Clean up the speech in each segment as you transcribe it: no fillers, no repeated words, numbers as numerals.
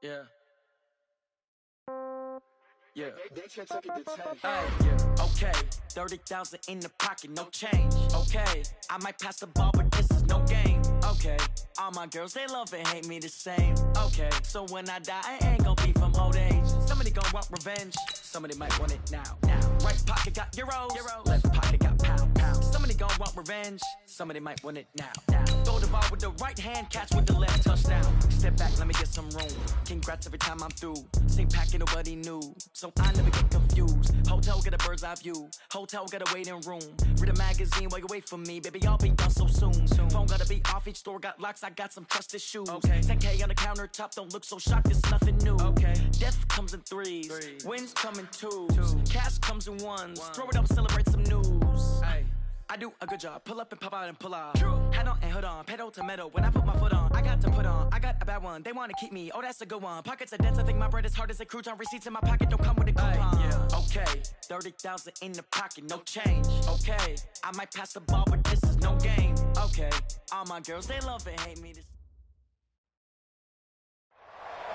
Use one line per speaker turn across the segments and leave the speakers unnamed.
Yeah. Yeah.
Okay, 30,000 in the pocket, no change. Okay, I might pass the ball, but this is no game. Okay, all my girls, they love and hate me the same. Okay, so when I die, I ain't gon' be from old age. Somebody gon' want revenge, somebody might want it now. Right pocket got euros, left pocket got pounds. Somebody gon' want revenge, somebody might want it now. Throw the ball with the right hand, catch with the left, touchdown. Step back, let me get some room. Congrats every time I'm through. Same packet, nobody knew, so I never get confused. Hotel get a bird's eye view, hotel got a waiting room. Read a magazine while you wait for me, baby, I'll be done so soon. Phone gotta be off, each store got locks, I got some trusted shoes. 10K on the countertop, don't look so shocked, it's nothing new. Death comes in threes, wins come in twos, cash comes in ones. Throw it up, celebrate some news. I do a good job, pull up and pop out and pull out. Head on and hood on, pedal to metal. When I put my foot on, I got to put on. I got a bad one, they wanna keep me, oh that's a good one. Pockets are dense, I think my bread is hard as a crouton. Receipts in my pocket don't come with a coupon. Okay, 30,000 in the pocket, no change. Okay, I might pass the ball, but this is no game. Okay, all my girls, they love and hate me.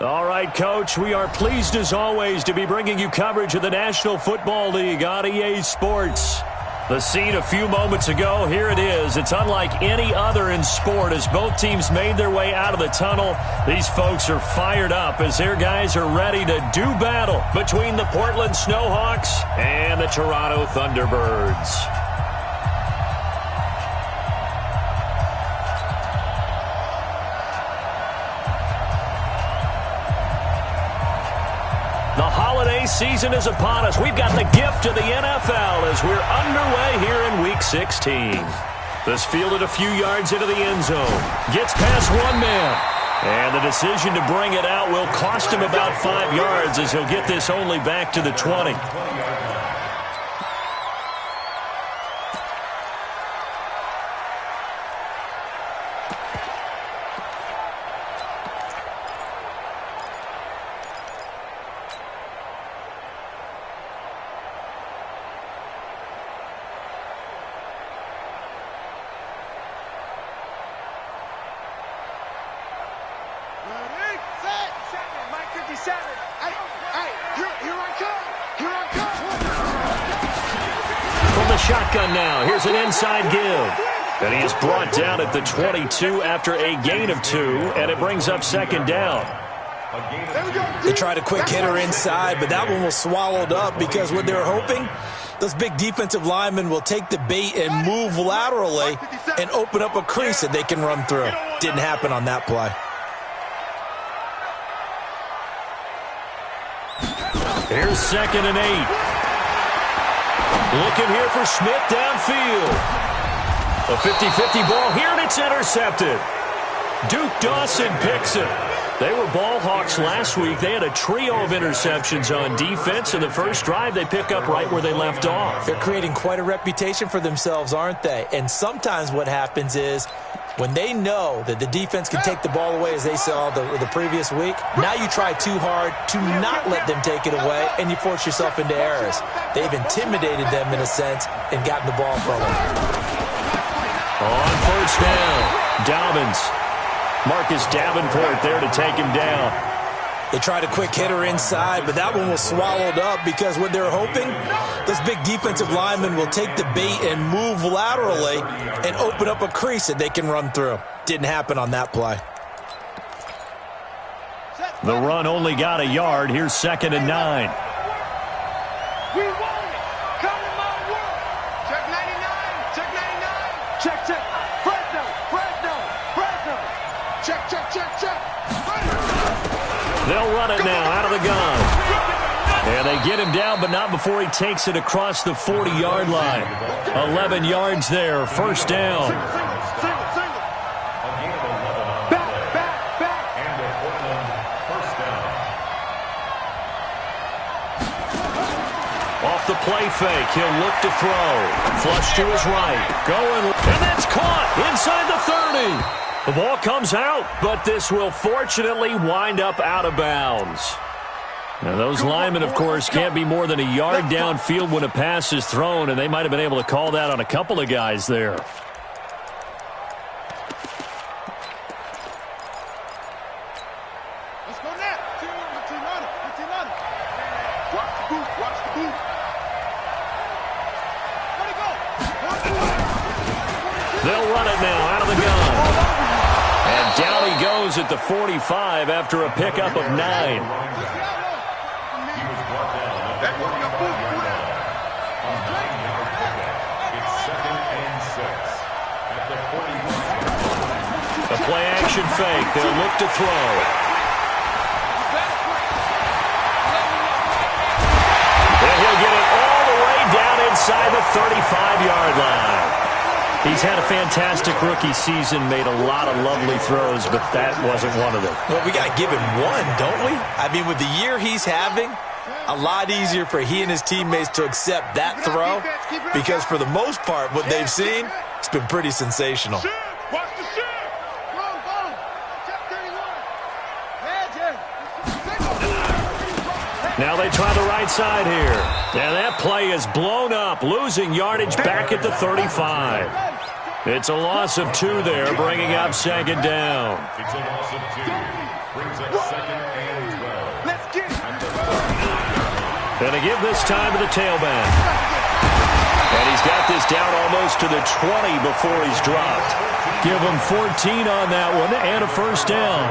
All right, Coach, we are pleased as always to be bringing you coverage of the National Football League on EA Sports. The scene a few moments ago, here it is. It's unlike any other in sport as both teams made their way out of the tunnel. These folks are fired up as their guys are ready to do battle between the Portland Snowhawks and the Toronto Thunderbirds. The holiday season is upon us. We've got the gift of the NFL as we're underway here in Week 16. This fielded a few yards into the end zone. Gets past one man. And the decision to bring it out will cost him about 5 yards as he'll get this only back to the 20. Shotgun now. Here's an inside give. And he is brought down at the 22 after a gain of 2, and it brings up second down.
They tried a quick hitter inside, but that one was swallowed up because what they were hoping, those big defensive linemen will take the bait and move laterally and open up a crease that they can run through. Didn't happen on that play.
Here's 2nd and 8. Looking here for Smith downfield. A 50-50 ball here, and it's intercepted. Duke Dawson picks it. They were ball hawks last week. They had a trio of interceptions on defense. In the first drive, they pick up right where they left off.
They're creating quite a reputation for themselves, aren't they? And sometimes what happens is when they know that the defense can take the ball away, as they saw the previous week, now you try too hard to not let them take it away, and you force yourself into errors. They've intimidated them in a sense and gotten the ball from them.
On first down, Dobbins. Marcus Davenport there to take him down.
They tried a quick hitter inside, but that one was swallowed up because what they're hoping, those big defensive linemen will take the bait and move laterally and open up a crease that they can run through. Didn't happen on that play.
The run only got a yard. Here's 2nd and 9.
We want it. Come to my world. Check 99. Check 99. Check, check. Fresno. Fresno. Fresno. Check, check, check, check.
They'll run it now out of the gun. And they get him down, but not before he takes it across the 40-yard line. 11 yards there, first down. Off the play fake, he'll look to throw. Flush to his right. Going, and that's caught inside the 30. The ball comes out, but this will fortunately wind up out of bounds. Now, those linemen, of course, can't be more than a yard downfield when a pass is thrown, and they might have been able to call that on a couple of guys there.
Let's go now. Watch the boot. Watch the boot. Let it go.
They'll run it now out of the gun. And down he goes at the 45 after a pickup of 9. The play-action fake. They'll look to throw. And he'll get it all the way down inside the 35-yard line. He's had a fantastic rookie season, made a lot of lovely throws, but that wasn't one of them.
Well, we got to give him one, don't we? I mean, with the year he's having, a lot easier for he and his teammates to accept that throw because for the most part, what they've seen, it's been pretty sensational.
Watch the shit.
Now they try the right side here. And that play is blown up, losing yardage back at the 35. It's a loss of 2 there, bringing up second down.
It's a loss of 2. Brings up second and 12. Let's get it.
Gonna give this time to the tailback. And he's got this down almost to the 20 before he's dropped. Give him 14 on that one and a first down.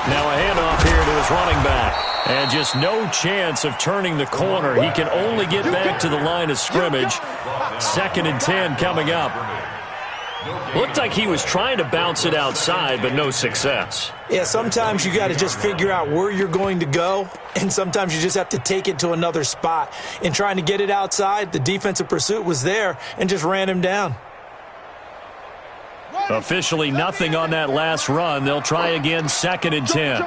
Now a handoff here to his running back. And just no chance of turning the corner. He can only get back to the line of scrimmage. 2nd and 10 coming up. Looked like he was trying to bounce it outside, but no success.
Yeah, sometimes you got to just figure out where you're going to go, and sometimes you just have to take it to another spot. In trying to get it outside, the defensive pursuit was there and just ran him down.
Officially nothing on that last run. They'll try again, 2nd and 10.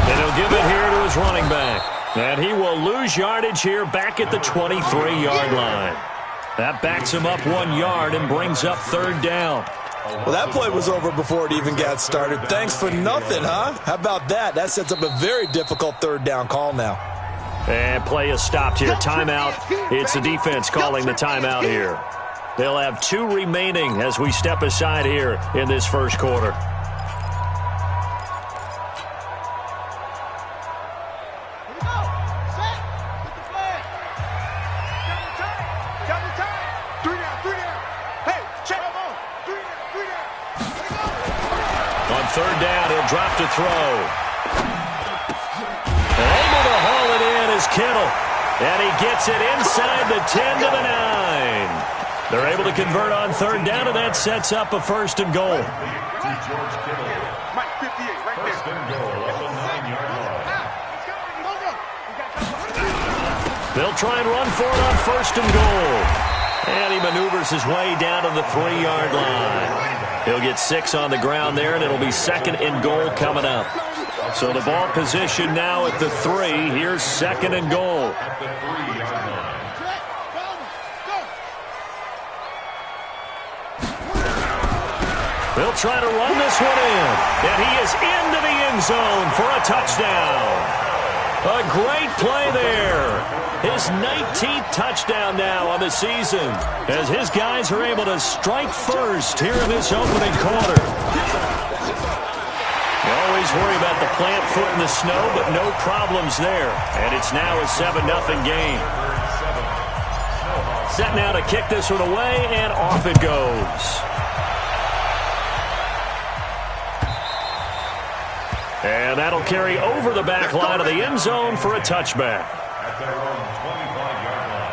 And he'll give it here to his running back. And he will lose yardage here back at the 23-yard line. That backs him up 1 yard and brings up 3rd down.
Well, that play was over before it even got started. Thanks for nothing, huh? How about that? That sets up a very difficult 3rd down call now.
And play is stopped here. Timeout. It's the defense calling the timeout here. They'll have 2 remaining as we step aside here in this first quarter. On 3rd down, he'll drop to throw. And able to haul it in is Kittle. And he gets it inside the 10 to the 9. They're able to convert on 3rd down, and that sets up a 1st and goal. They'll try and run for it on 1st and goal. And he maneuvers his way down to the 3-yard line. He'll get 6 on the ground there, and it'll be 2nd and goal coming up. So the ball position now at the 3. Here's 2nd and goal. They'll try to run this one in. And he is into the end zone for a touchdown. A great play there. His 19th touchdown now on the season as his guys are able to strike first here in this opening quarter. You always worry about the plant foot in the snow, but no problems there. And it's now a 7-0 game. Set now to kick this one away, and off it goes. And that'll carry over the back line of the end zone for a touchback.
At their own 25-yard line.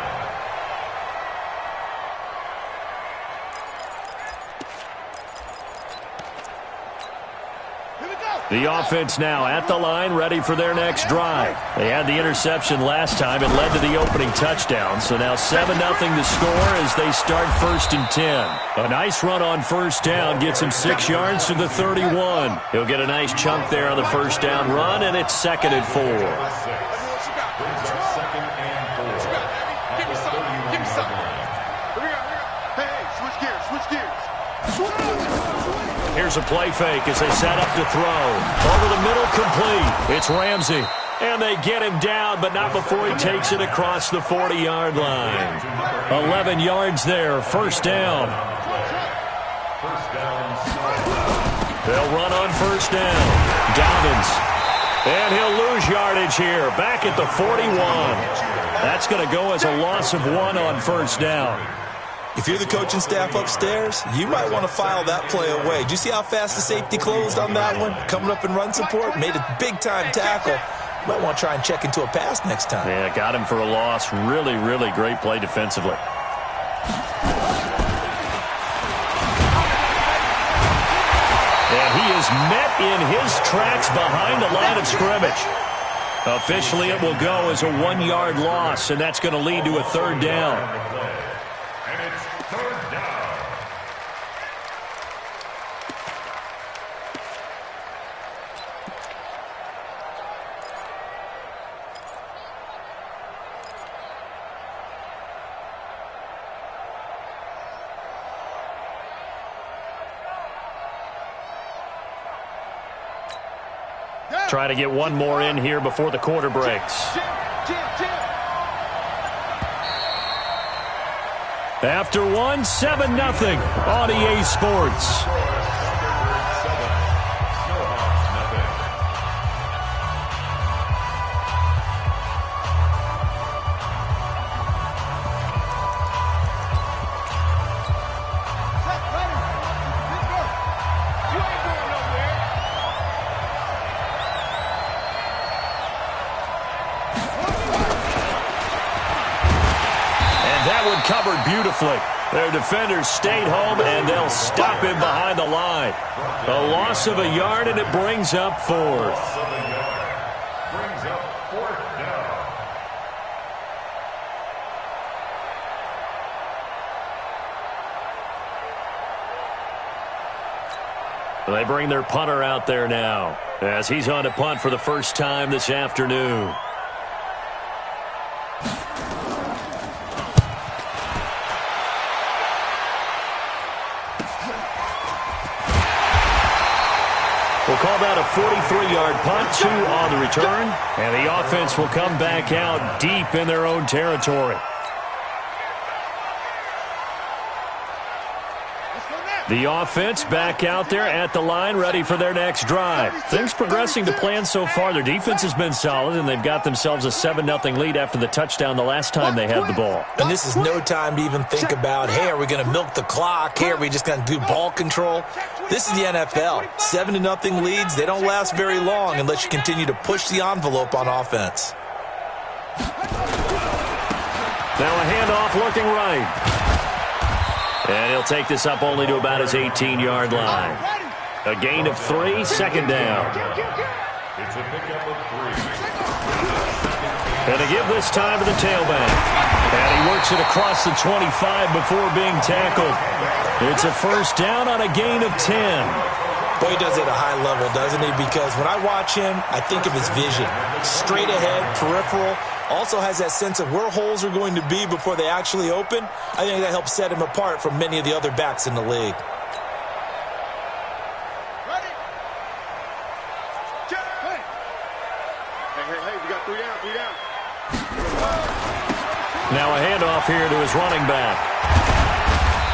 The offense now at the line, ready for their next drive. They had the interception last time. It led to the opening touchdown. So now 7-0 the score as they start 1st and 10. A nice run on 1st down gets him 6 yards to the 31. He'll get a nice chunk there on the 1st down run, and it's 2nd and 4. Here's a play fake as they set up to throw. Over the middle, complete. It's Ramsey. And they get him down, but not before he takes it across the 40-yard line. 11 yards there, 1st down. They'll run on first down. Dobbins. And he'll lose yardage here. Back at the 41. That's going to go as a loss of 1 on first down.
If you're the coaching staff upstairs, you might want to file that play away. Do you see how fast the safety closed on that one? Coming up in run support, made a big-time tackle. You might want to try and check into a pass next time.
Yeah, got him for a loss. Really, really great play defensively. And he is met in his tracks behind the line of scrimmage. Officially, it will go as a 1-yard loss, and that's going to lead to a third down. Try to get one more in here before the quarter breaks. After one, 7-0 on EA Sports. Covered beautifully. Their defenders stayed home, and they'll stop him behind the line. A loss of a yard, and it brings up fourth. They bring their punter out there now as he's on to punt for the first time this afternoon. We'll call that a 43-yard punt, 2 on the return, and the offense will come back out deep in their own territory. The offense back out there at the line, ready for their next drive. Things progressing to plan so far. Their defense has been solid, and they've got themselves a 7-0 lead after the touchdown the last time they had the ball.
And this is no time to even think about, hey, are we going to milk the clock? Hey, are we just going to do ball control? This is the NFL. 7-0 leads, they don't last very long unless you continue to push the envelope on offense.
Now a handoff looking right. And he'll take this up only to about his 18-yard line. A gain of 3, second down.
It's a pickup of 3.
And to give this time to the tailback. And he works it across the 25 before being tackled. It's a first down on a gain of 10.
Boy, he does it at a high level, doesn't he? Because when I watch him, I think of his vision. Straight ahead, peripheral. Also has that sense of where holes are going to be before they actually open. I think that helps set him apart from many of the other backs in the league.
Ready? Hey, we got 3 down.
Now a handoff here to his running back.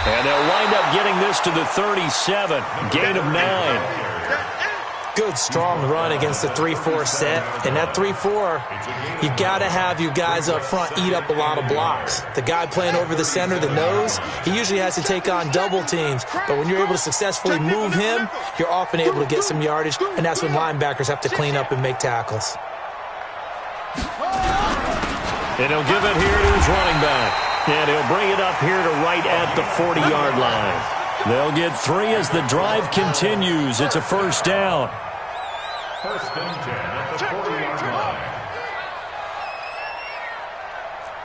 And they'll wind up getting this to the 37. Gain of 9.
Good, strong run against the 3-4 set. And that 3-4, you've got to have your guys up front eat up a lot of blocks. The guy playing over the center, the nose, he usually has to take on double teams. But when you're able to successfully move him, you're often able to get some yardage, and that's when linebackers have to clean up and make tackles.
And he'll give it here to his running back. And he'll bring it up here to right at the 40-yard line. They'll get 3 as the drive continues. It's a first down.
First and 10 at the 40-yard line.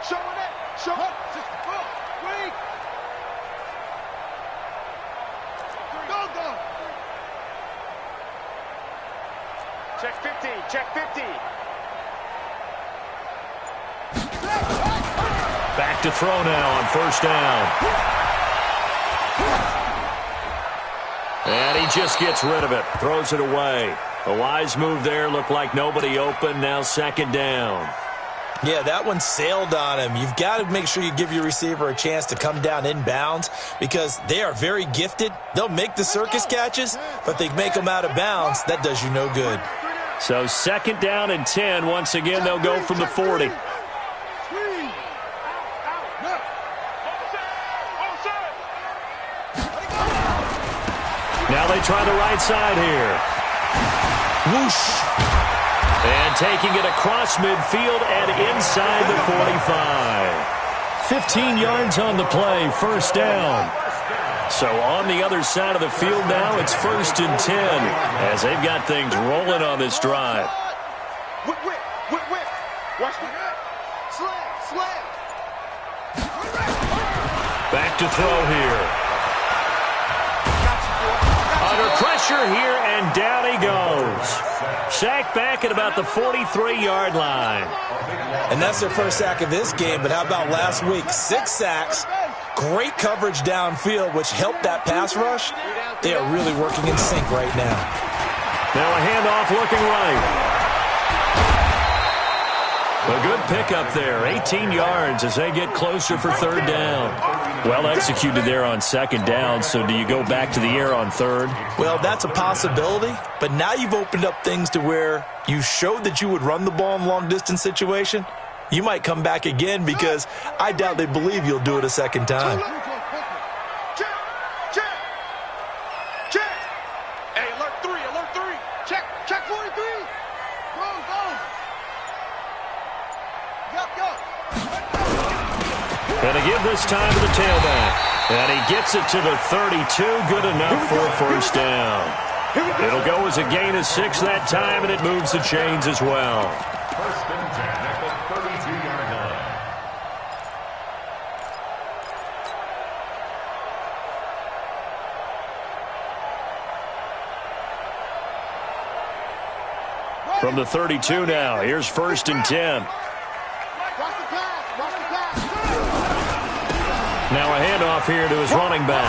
Show it. Just wait. Go. Check 50.
Back to throw now on first down. And he just gets rid of it. Throws it away. A wise move there. Looked like nobody open. Now second down.
Yeah, that one sailed on him. You've got to make sure you give your receiver a chance to come down inbounds because they are very gifted. They'll make the circus catches, but they make them out of bounds. That does you no good.
So 2nd down and 10. Once again, they'll go from the 40. Now they try the right side here.
Whoosh.
And taking it across midfield and inside the 45. 15 yards on the play, 1st down. So on the other side of the field now, it's 1st and 10 as they've got things rolling on this drive.
Whip. Watch the slam.
Back to throw here. Under pressure here, and down he goes. Sacked back at about the 43-yard line.
And that's their first sack of this game, but how about last week? 6 sacks, great coverage downfield, which helped that pass rush. They are really working in sync right now.
Now a handoff looking right. A good pickup there, 18 yards as they get closer for 3rd down. Well executed there on 2nd down, so do you go back to the air on 3rd?
Well, that's a possibility, but now you've opened up things to where you showed that you would run the ball in long-distance situation. You might come back again because I doubt they believe you'll do it a 2nd time.
Check. Hey, alert 3. Check 43. Go. Go.
And to give this time to the tailback. And he gets it to the 32. Good enough for a 1st down. It'll go as a gain of 6 that time, and it moves the chains as well.
1st and 10 at the 32-yard line.
From the 32 now, here's 1st and 10. Now a handoff here to his running back.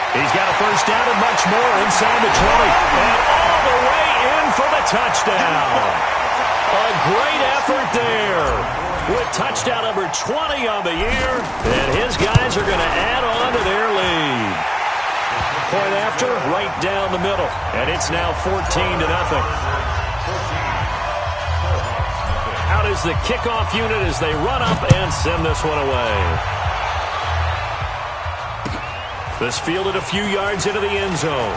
He's got a 1st down and much more inside the 20. And all the way in for the touchdown. A great effort there. With touchdown number 20 on the year. And his guys are going to add on to their lead. Point after, right down the middle. And it's now 14-0. Out is the kickoff unit as they run up and send this one away. This fielded a few yards into the end zone.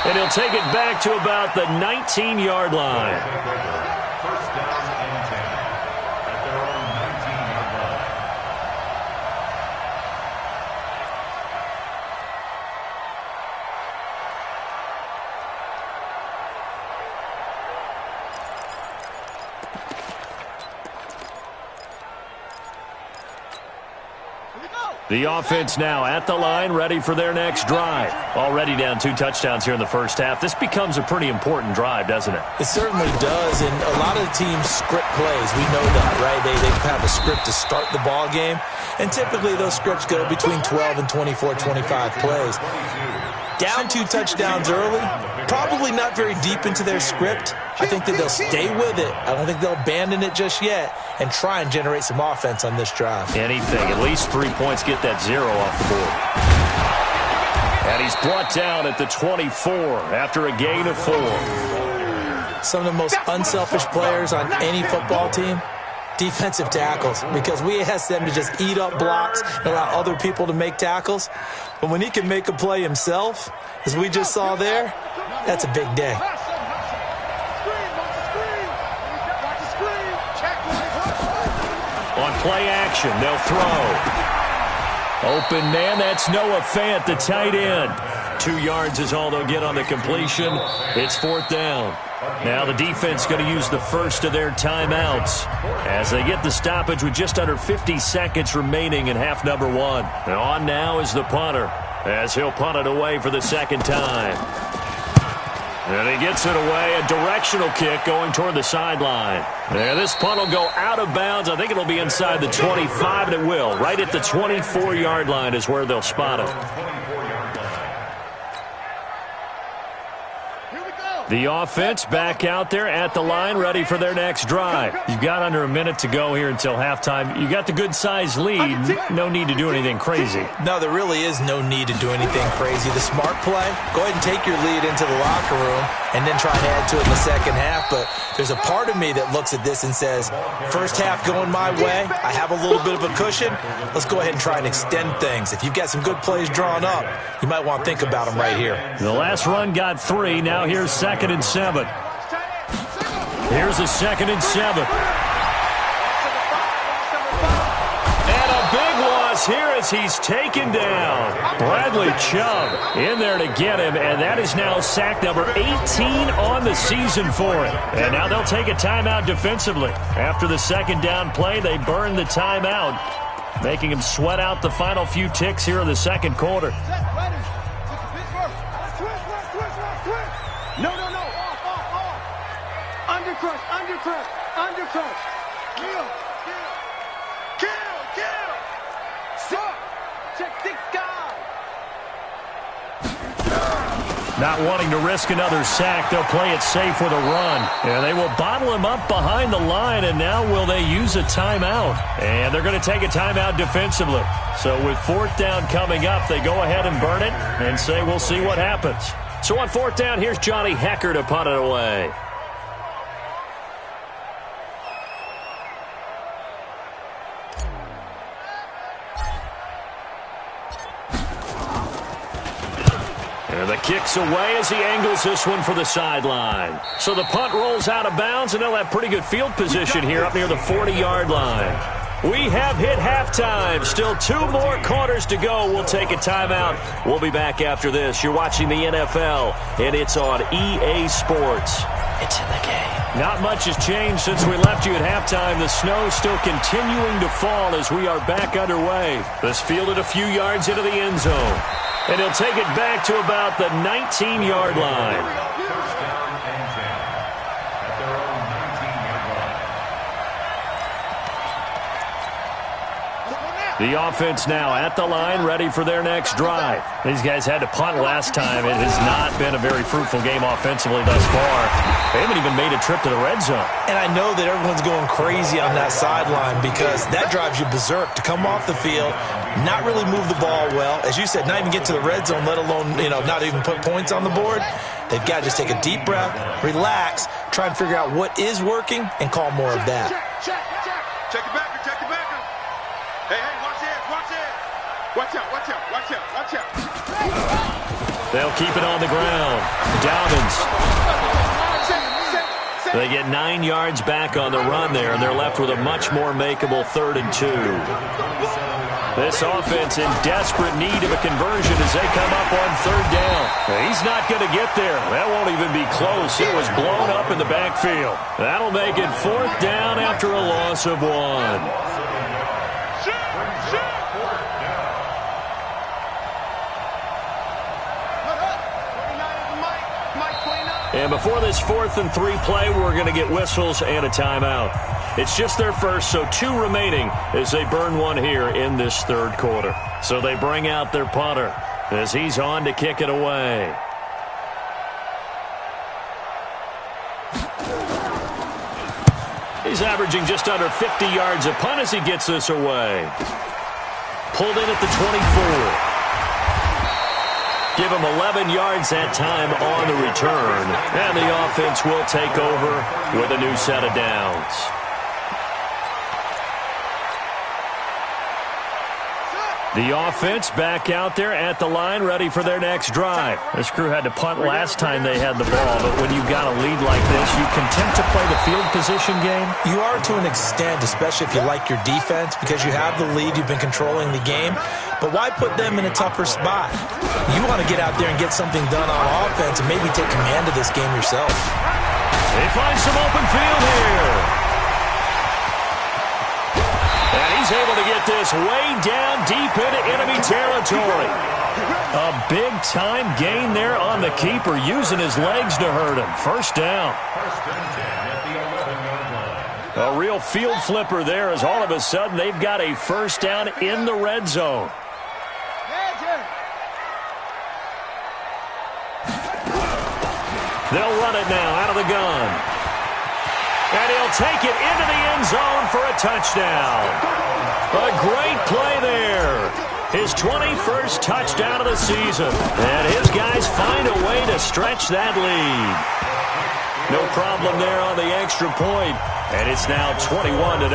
And he'll take it back to about the 19-yard line.
1st down and 10 at their own 19-yard line.
The offense now at the line, ready for their next drive. Already down 2 touchdowns here in the 1st half. This becomes a pretty important drive, doesn't it?
It certainly does, and a lot of the teams script plays. We know that, right? They have a script to start the ball game, and typically those scripts go between 12 and 24, 25 plays. Down 2 touchdowns early, probably not very deep into their script. I think that they'll stay with it. I don't think they'll abandon it just yet and try and generate some offense on this drive.
Anything, at least 3 points, get that 0 off the board. And he's brought down at the 24 after a gain of 4.
Some of the most unselfish players on any football team, defensive tackles, because we ask them to just eat up blocks and allow other people to make tackles. But when he can make a play himself, as we just saw there, that's a big day.
On play action, they'll throw. Open man, that's Noah Fant, the tight end. 2 yards is all they'll get on the completion. It's 4th down. Now the defense going to use the first of their timeouts as they get the stoppage with just under 50 seconds remaining in half number 1. And on now is the punter as he'll punt it away for the 2nd time. And he gets it away, a directional kick going toward the sideline. And this punt will go out of bounds. I think it'll be inside the 25, and it will. Right at the 24-yard line is where they'll spot it.
Here we go.
The offense back out there at the line, ready for their next drive. You've got under a minute to go here until halftime. You got the good-sized lead. No need to do anything crazy.
No, there really is no need to do anything crazy. The smart play, go ahead and take your lead into the locker room and then try and add to it in the second half. But there's a part of me that looks at this and says, first half going my way, I have a little bit of a cushion. Let's go ahead and try and extend things. If you've got some good plays drawn up, you might want to think about them right here.
The last run got 3. Now here's 2nd and 7. Here's a 2nd and 7. And a big loss here as he's taken down. Bradley Chubb in there to get him, and that is now sack number 18 on the season for him. And now they'll take a timeout defensively. After the second down play, they burn the timeout, making him sweat out the final few ticks here in the second quarter.
No. Off. Undercrush. Kill. Check 6 guys.
Not wanting to risk another sack, they'll play it safe with a run. And they will bottle him up behind the line, and now will they use a timeout? And they're going to take a timeout defensively. So with 4th down coming up, they go ahead and burn it and say we'll see what happens. So on 4th down, here's Johnny Hecker to punt it away. And the kick's away as he angles this one for the sideline. So the punt rolls out of bounds, and they'll have pretty good field position here up near the 40-yard line. We have hit halftime. Still 2 more quarters to go. We'll take a timeout. We'll be back after this. You're watching the NFL, and it's on EA Sports. It's in the game. Not much has changed since we left you at halftime. The snow still continuing to fall as we are back underway. This fielded a few yards into the end zone. And he'll take it back to about the 19-yard line.
First down and 10 at their own 19-yard line.
The offense now at the line, ready for their next drive. These guys had to punt last time. It has not been a very fruitful game offensively thus far. They haven't even made a trip to the red zone.
And I know that everyone's going crazy on that sideline because that drives you berserk to come off the field, not really move the ball well. As you said, not even get to the red zone, let alone, not even put points on the board. They've got to just take a deep breath, relax, try and figure out what is working, and call more of that.
Check it back. Hey, watch it. Watch out.
They'll keep it on the ground. Dobbins. They get 9 yards back on the run there, and they're left with a much more makeable 3rd and 2. This offense in desperate need of a conversion as they come up on 3rd down. He's not going to get there. That won't even be close. It was blown up in the backfield. That'll make it 4th down after a loss of 1. And before this 4th and 3 play, we're going to get whistles and a timeout. It's just their first, so 2 remaining as they burn one here in this 3rd quarter. So they bring out their punter as he's on to kick it away. He's averaging just under 50 yards a punt as he gets this away. Pulled in at the 24. Give him 11 yards that time on the return. And the offense will take over with a new set of downs. The offense back out there at the line, ready for their next drive. This crew had to punt last time they had the ball, but when you've got a lead like this, you content to play the field position game?
You are to an extent, especially if you like your defense, because you have the lead, you've been controlling the game. But why put them in a tougher spot? You want to get out there and get something done on offense and maybe take command of this game yourself.
They find some open field here. And he's able to get this way down deep into enemy territory. A big-time gain there on the keeper, using his legs to hurt him. First down.
First and 10 at the 11-yard line.
A real field flipper there as all of a sudden they've got a first down in the red zone. They'll run it now out of the gun. And he'll take it into the end zone for a touchdown. A great play there. His 21st touchdown of the season. And his guys find a way to stretch that lead. No problem there on the extra point. And it's now 21-0.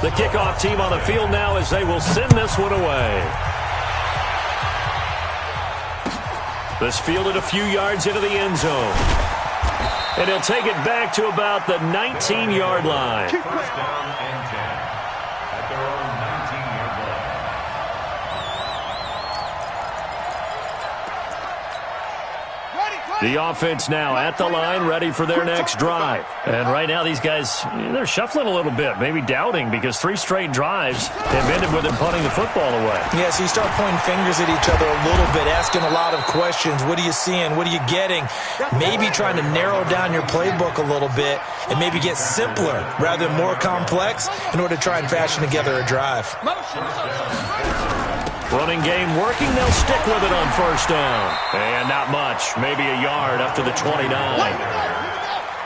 The kickoff team on the field now as they will send this one away. This fielded a few yards into the end zone. And he'll take it back to about the 19-yard line.
First down and 10 at their own 19-yard line.
The offense now at the line, ready for their next drive. And right now these guys, they're shuffling a little bit, maybe doubting, because 3 straight drives have ended with them punting the football away.
Yeah, so you start pointing fingers at each other a little bit, asking a lot of questions. What are you seeing? What are you getting? Maybe trying to narrow down your playbook a little bit and maybe get simpler rather than more complex in order to try and fashion together a drive.
Running game working. They'll stick with it on first down. And not much. Maybe a yard up to the 29.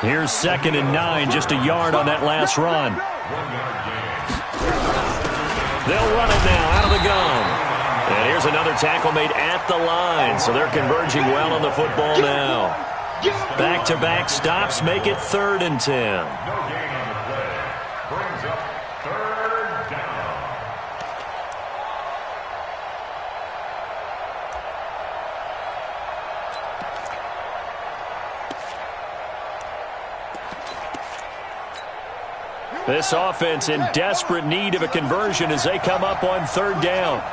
Here's 2nd and 9. Just a yard on that last run. They'll run it now out of the gun. And here's another tackle made at the line. So they're converging well on the football now. Back-to-back stops make it 3rd and 10.
No gain on the play. Brings up 3rd down.
This offense in desperate need of a conversion as they come up on 3rd down.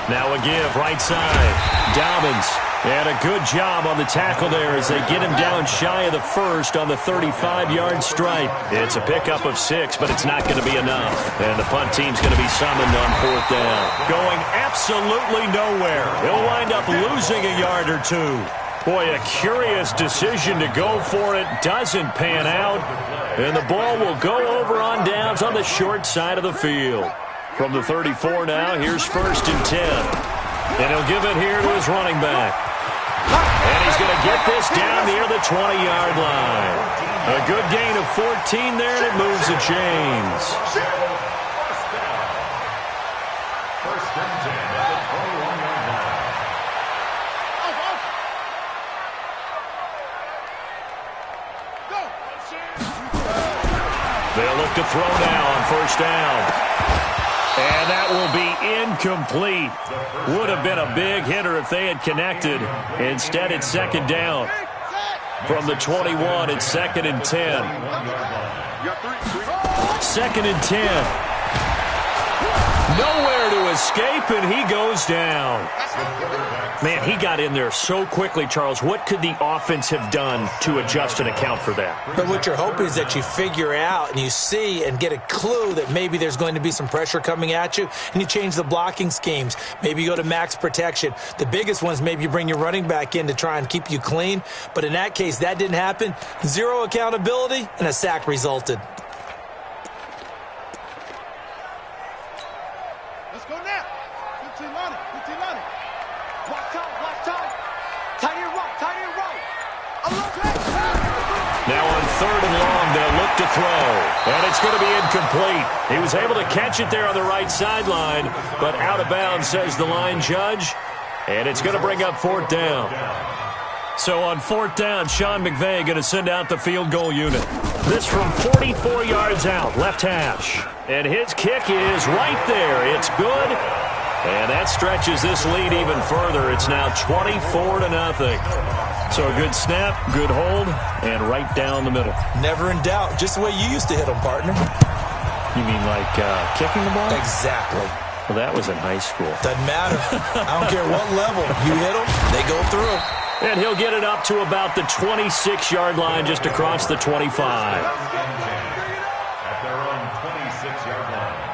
Now a give right side. Dobbins. And a good job on the tackle there as they get him down shy of the first on the 35-yard stripe. It's a pickup of 6, but it's not going to be enough. And the punt team's going to be summoned on 4th down. Going absolutely nowhere. He'll wind up losing a yard or 2. Boy, a curious decision to go for it. Doesn't pan out. And the ball will go over on downs on the short side of the field. From the 34 now, here's 1st and 10. And he'll give it here to his running back. And he's going to get this down near the 20-yard line. A good gain of 14 there, and it moves the chains.
First and 10 at the 21-yard line.
They'll look to throw now on 1st down. And that will be incomplete. Would have been a big hitter if they had connected. Instead, it's 2nd down. From the 21, it's 2nd and 10. 2nd and 10. Nowhere to escape, and he goes down. Man, he got in there so quickly, Charles. What could the offense have done to adjust and account for that?
But what you're hoping is that you figure out and you see and get a clue that maybe there's going to be some pressure coming at you, and you change the blocking schemes. Maybe you go to max protection. The biggest one is maybe you bring your running back in to try and keep you clean. But in that case, that didn't happen. 0 accountability, and a sack resulted.
Let's go now. 15 line it. 15 line it. Block time. Block time. Tight end right. Tight end right.
Now on 3rd and long, they'll look to throw. And it's going to be incomplete. He was able to catch it there on the right sideline, but out of bounds, says the line judge. And it's going to bring up 4th down. So on 4th down, Sean McVay going to send out the field goal unit. This from 44 yards out, left hash. And his kick is right there. It's good. And that stretches this lead even further. It's now 24-0. So a good snap, good hold, and right down the middle.
Never in doubt. Just the way you used to hit them, partner.
You mean like kicking the ball?
Exactly.
Well, that was in high school.
Doesn't matter. I don't care what level. You hit them, they go through.
And he'll get it up to about the 26-yard line, just across the 25.
At their own 26-yard line.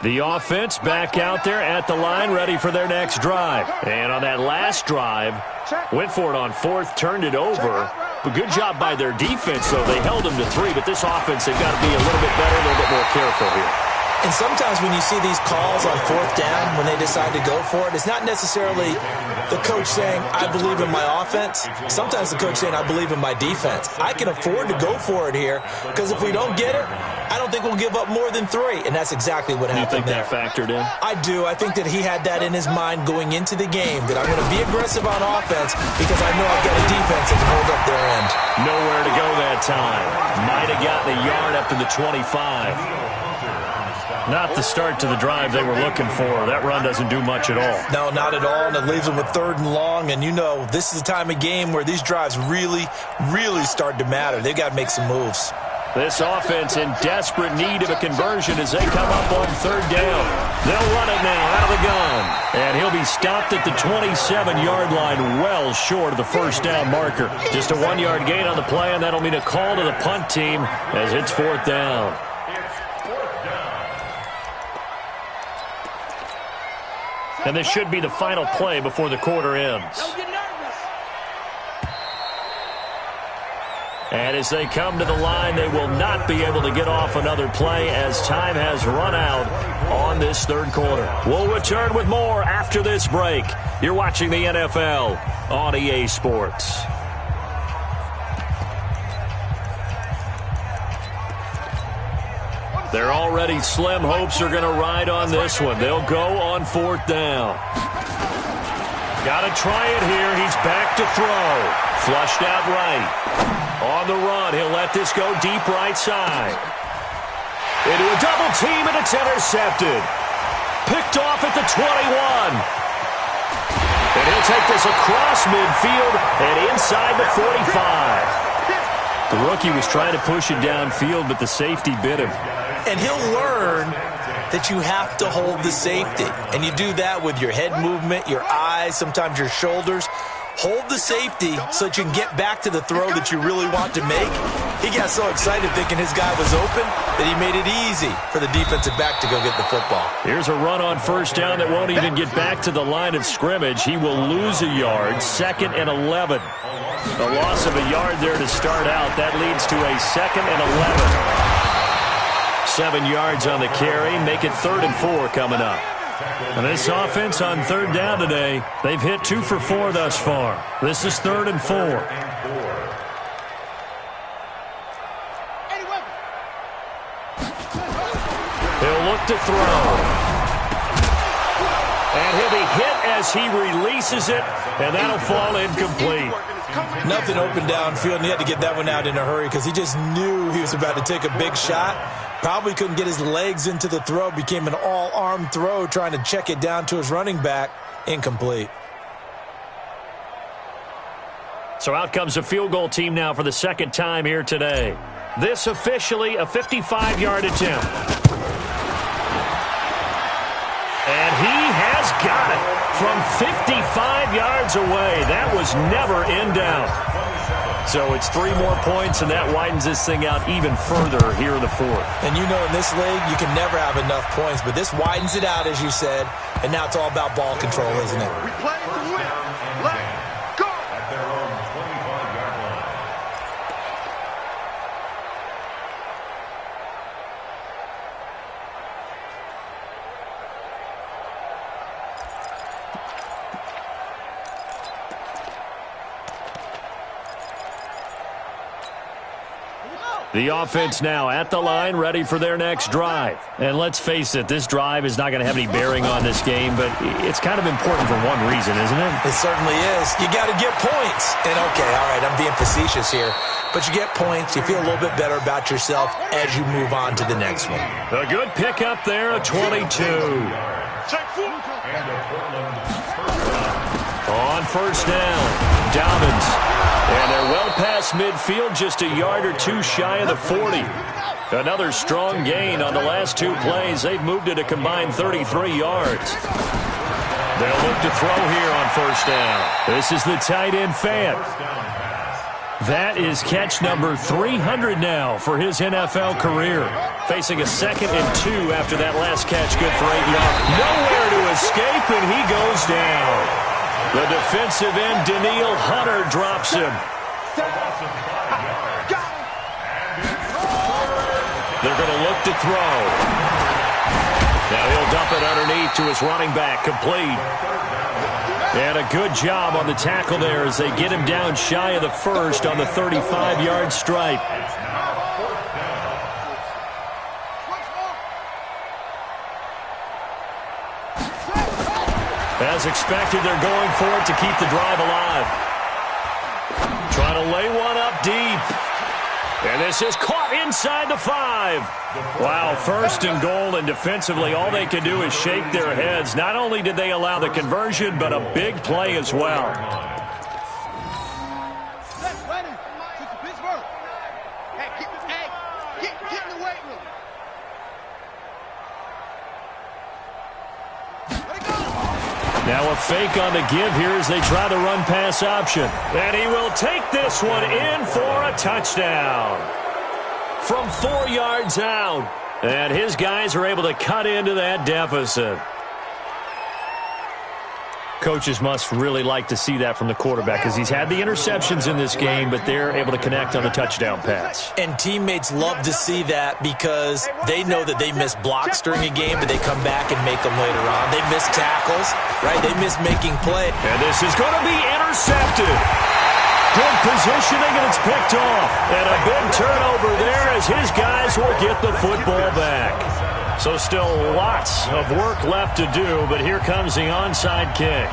The offense back out there at the line, ready for their next drive. And on that last drive, went for it on 4th, turned it over. But good job by their defense, though. They held them to 3, but this offense, they've got to be a little bit better, a little bit more careful here.
And sometimes when you see these calls on fourth down, when they decide to go for it, it's not necessarily the coach saying, I believe in my offense. Sometimes the coach saying, I believe in my defense. I can afford to go for it here because if we don't get it, I don't think we'll give up more than 3. And that's exactly what happened there.
You think that factored in?
I do. I think that he had that in his mind going into the game, that I'm going to be aggressive on offense because I know I've got a defense that can hold up their end.
Nowhere to go that time. Might have gotten a yard up to the 25. Not the start to the drive they were looking for. That run doesn't do much at all.
No, not at all, and it leaves them with 3rd and long. And you know, this is the time of game where these drives really, really start to matter. They've got to make some moves.
This offense in desperate need of a conversion as they come up on 3rd down. They'll run it now out of the gun. And he'll be stopped at the 27-yard line, well short of the 1st down marker. Just a 1-yard gain on the play, and that'll mean a call to the punt team as it's 4th down. And this should be the final play before the quarter ends. And as they come to the line, they will not be able to get off another play as time has run out on this 3rd quarter. We'll return with more after this break. You're watching the NFL on EA Sports. They're already slim hopes are going to ride on this one. They'll go on 4th down. Got to try it here. He's back to throw. Flushed out right. On the run, he'll let this go deep right side. Into a double team, and it's intercepted. Picked off at the 21. And he'll take this across midfield and inside the 45. The rookie was trying to push it downfield, but the safety bit him.
And he'll learn that you have to hold the safety. And you do that with your head movement, your eyes, sometimes your shoulders. Hold the safety so that you can get back to the throw that you really want to make. He got so excited thinking his guy was open that he made it easy for the defensive back to go get the football.
Here's a run on 1st down that won't even get back to the line of scrimmage. He will lose a yard, 2nd and 11. A loss of a yard there to start out. That leads to a 2nd and 11. 7 yards on the carry. Make it 3rd and 4 coming up. And this offense on 3rd down today, they've hit 2 for 4 thus far. This is 3rd and 4. He'll look to throw. And he'll be hit as he releases it, and that'll fall incomplete.
Nothing open downfield, and he had to get that one out in a hurry because he just knew he was about to take a big shot. Probably couldn't get his legs into the throw. Became an all-arm throw trying to check it down to his running back. Incomplete.
So out comes a field goal team now for the 2nd time here today. This officially a 55-yard attempt. And he has got it from 55 yards away. That was never in doubt. So it's 3 more points, and that widens this thing out even further here in the 4th.
And you know in this league, you can never have enough points, but this widens it out, as you said, and now it's all about ball control, isn't it?
We play to win. Let's go.
At their own 25-yard line.
The offense now at the line, ready for their next drive. And let's face it, this drive is not going to have any bearing on this game, but it's kind of important for one reason, isn't it?
It certainly is. You got to get points. And, okay, all right, I'm being facetious here. But you get points, you feel a little bit better about yourself as you move on to the next one.
A good pickup there, a 22. On 1st down, Dobbins. And they're well past midfield, just a yard or 2 shy of the 40. Another strong gain on the last 2 plays. They've moved it a combined 33 yards. They'll look to throw here on 1st down. This is the tight end Fan. That is catch number 300 now for his NFL career. Facing a 2nd and 2 after that last catch, good for 8 yards. Nowhere to escape, and he goes down. The defensive end, Daniil Hunter, drops him. They're going to look to throw. Now he'll dump it underneath to his running back, complete. And a good job on the tackle there as they get him down shy of the first on the 35-yard stripe. As expected, they're going for it to keep the drive alive. Trying to lay one up deep. And this is caught inside the 5. Wow, first and goal, and defensively all they can do is shake their heads. Not only did they allow the conversion, but a big play as well. Now a fake on the give here as they try the run-pass option. And he will take this one in for a touchdown. From 4 yards out. And his guys are able to cut into that deficit. Coaches must really like to see that from the quarterback because he's had the interceptions in this game, but they're able to connect on the touchdown pass.
And teammates love to see that because they know that they miss blocks during a game, but they come back and make them later on. They miss tackles, right? They miss making plays.
And this is going to be intercepted. Good positioning, and it's picked off. And a big turnover there as his guys will get the football back. So still lots of work left to do, but here comes the onside kick.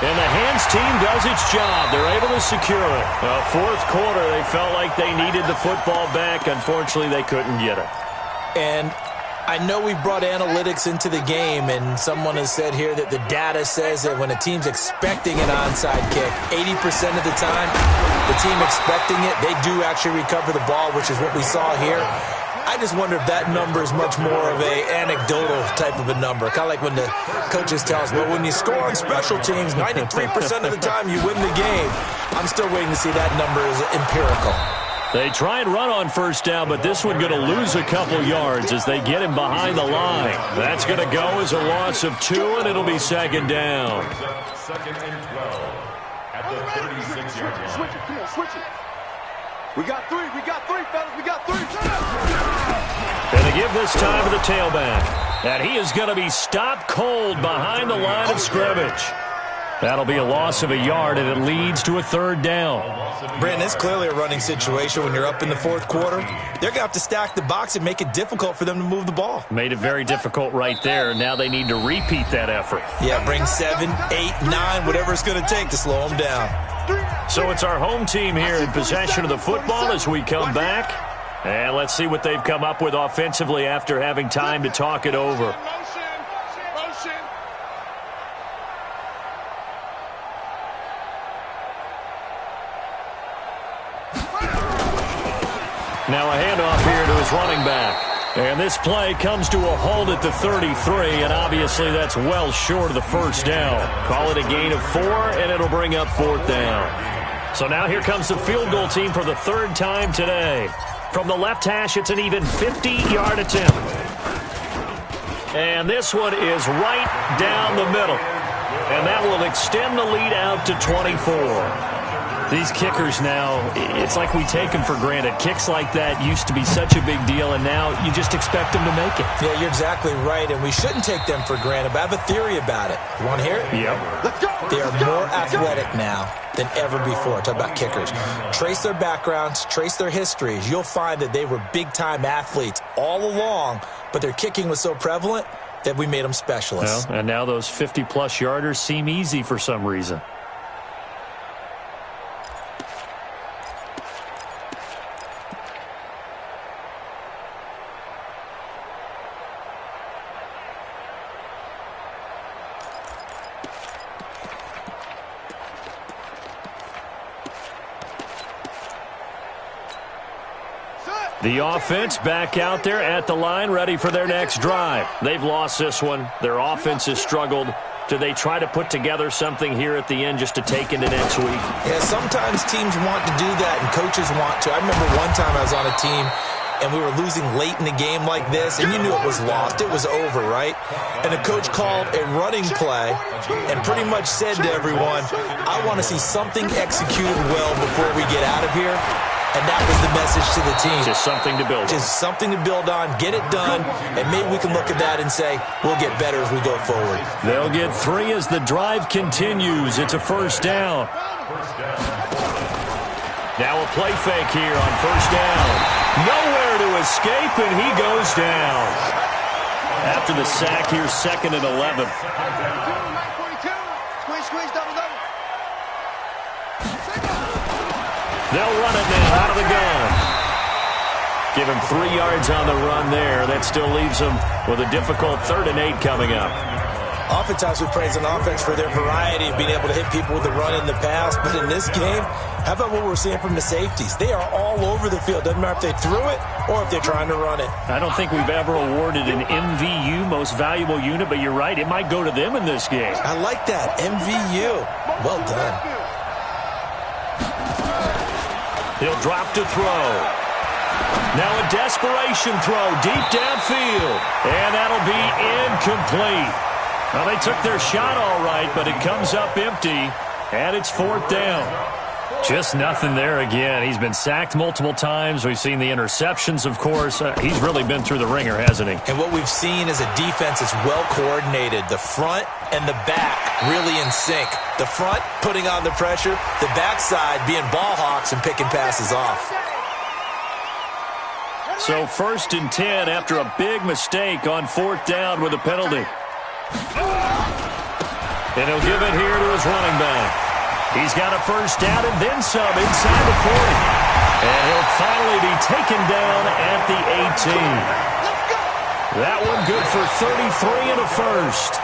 And the hands team does its job. They're able to secure it. Fourth quarter, they felt like they needed the football back. Unfortunately, they couldn't get it.
And I know we brought analytics into the game, and someone has said here that the data says that when a team's expecting an onside kick, 80% of the time, the team expecting it, they do actually recover the ball, which is what we saw here. I just wonder if that number is much more of a anecdotal type of a number. Kind of like when the coaches tell us, well, when you score on special teams, 93% of the time you win the game. I'm still waiting to see that number is empirical.
They try and run on first down, but this one going to lose a couple yards as they get him behind the line. That's going to go as a loss of 2, and it'll be second down.
Second and 12 at the 36-yard line.
Switch it, come on, switch it. We got 3, fellas, we got 3.
And they give this time to the tailback. And he is going to be stopped cold behind the line of scrimmage. That'll be a loss of a yard, and it leads to a third down.
Brandon, it's clearly a running situation when you're up in the fourth quarter. They're going to have to stack the box and make it difficult for them to move the ball.
Made it very difficult right there. Now they need to repeat that effort.
Yeah, bring 7, 8, 9, whatever it's going to take to slow them down.
So it's our home team here in possession of the football as we come back. And let's see what they've come up with offensively after having time to talk it over. Now a handoff here to his running back. And this play comes to a halt at the 33, and obviously that's well short of the first down. Call it a gain of 4, and it'll bring up fourth down. So now here comes the field goal team for the third time today. From the left hash, it's an even 50-yard attempt. And this one is right down the middle. And that will extend the lead out to 24. These kickers now, it's like we take them for granted. Kicks like that used to be such a big deal, and now you just expect them to make it.
Yeah, you're exactly right, and we shouldn't take them for granted, but I have a theory about it. You want to hear it?
Yep.
They are more athletic now than ever before. Talk about kickers. Trace their backgrounds, trace their histories. You'll find that they were big-time athletes all along, but their kicking was so prevalent that we made them specialists.
Well, and now those 50-plus yarders seem easy for some reason. The offense back out there at the line, ready for their next drive. They've lost this one. Their offense has struggled. Do they try to put together something here at the end just to take into next week?
Yeah, sometimes teams want to do that, and coaches want to. I remember one time I was on a team, and we were losing late in the game like this, and you knew it was lost. It was over, right? And the coach called a running play and pretty much said to everyone, I want to see something executed well before we get out of here. And that was the message to the team.
Just something to build on.
Just something to build on, get it done, and maybe we can look at that and say, we'll get better as we go forward.
They'll get 3 as the drive continues. It's a first down. Now a play fake here on first down. Nowhere to escape, and he goes down. After the sack, here's 2nd and 11.
Squeeze, double.
They'll run it now out of the gun. Give him 3 yards on the run there. That still leaves him with a difficult 3rd and 8 coming up.
Oftentimes we praise an offense for their variety of being able to hit people with the run in the pass. But in this game, how about what we're seeing from the safeties? They are all over the field. Doesn't matter if they threw it or if they're trying to run it.
I don't think we've ever awarded an MVU, most valuable unit, but you're right. It might go to them in this game.
I like that. MVU. Well done.
He'll drop to throw. Now a desperation throw deep downfield. And that'll be incomplete. Well, they took their shot all right, but it comes up empty. And it's 4th down. Just nothing there again. He's been sacked multiple times. We've seen the interceptions, of course. He's really been through the ringer, hasn't he?
And what we've seen is a defense that's well coordinated. The front and the back really in sync. The front putting on the pressure. The backside being ball hawks and picking passes off.
So 1st and 10 after a big mistake on 4th down with a penalty. And he'll give it here to his running back. He's got a first down and then some inside the 40. And he'll finally be taken down at the 18. That one good for 33 and a first.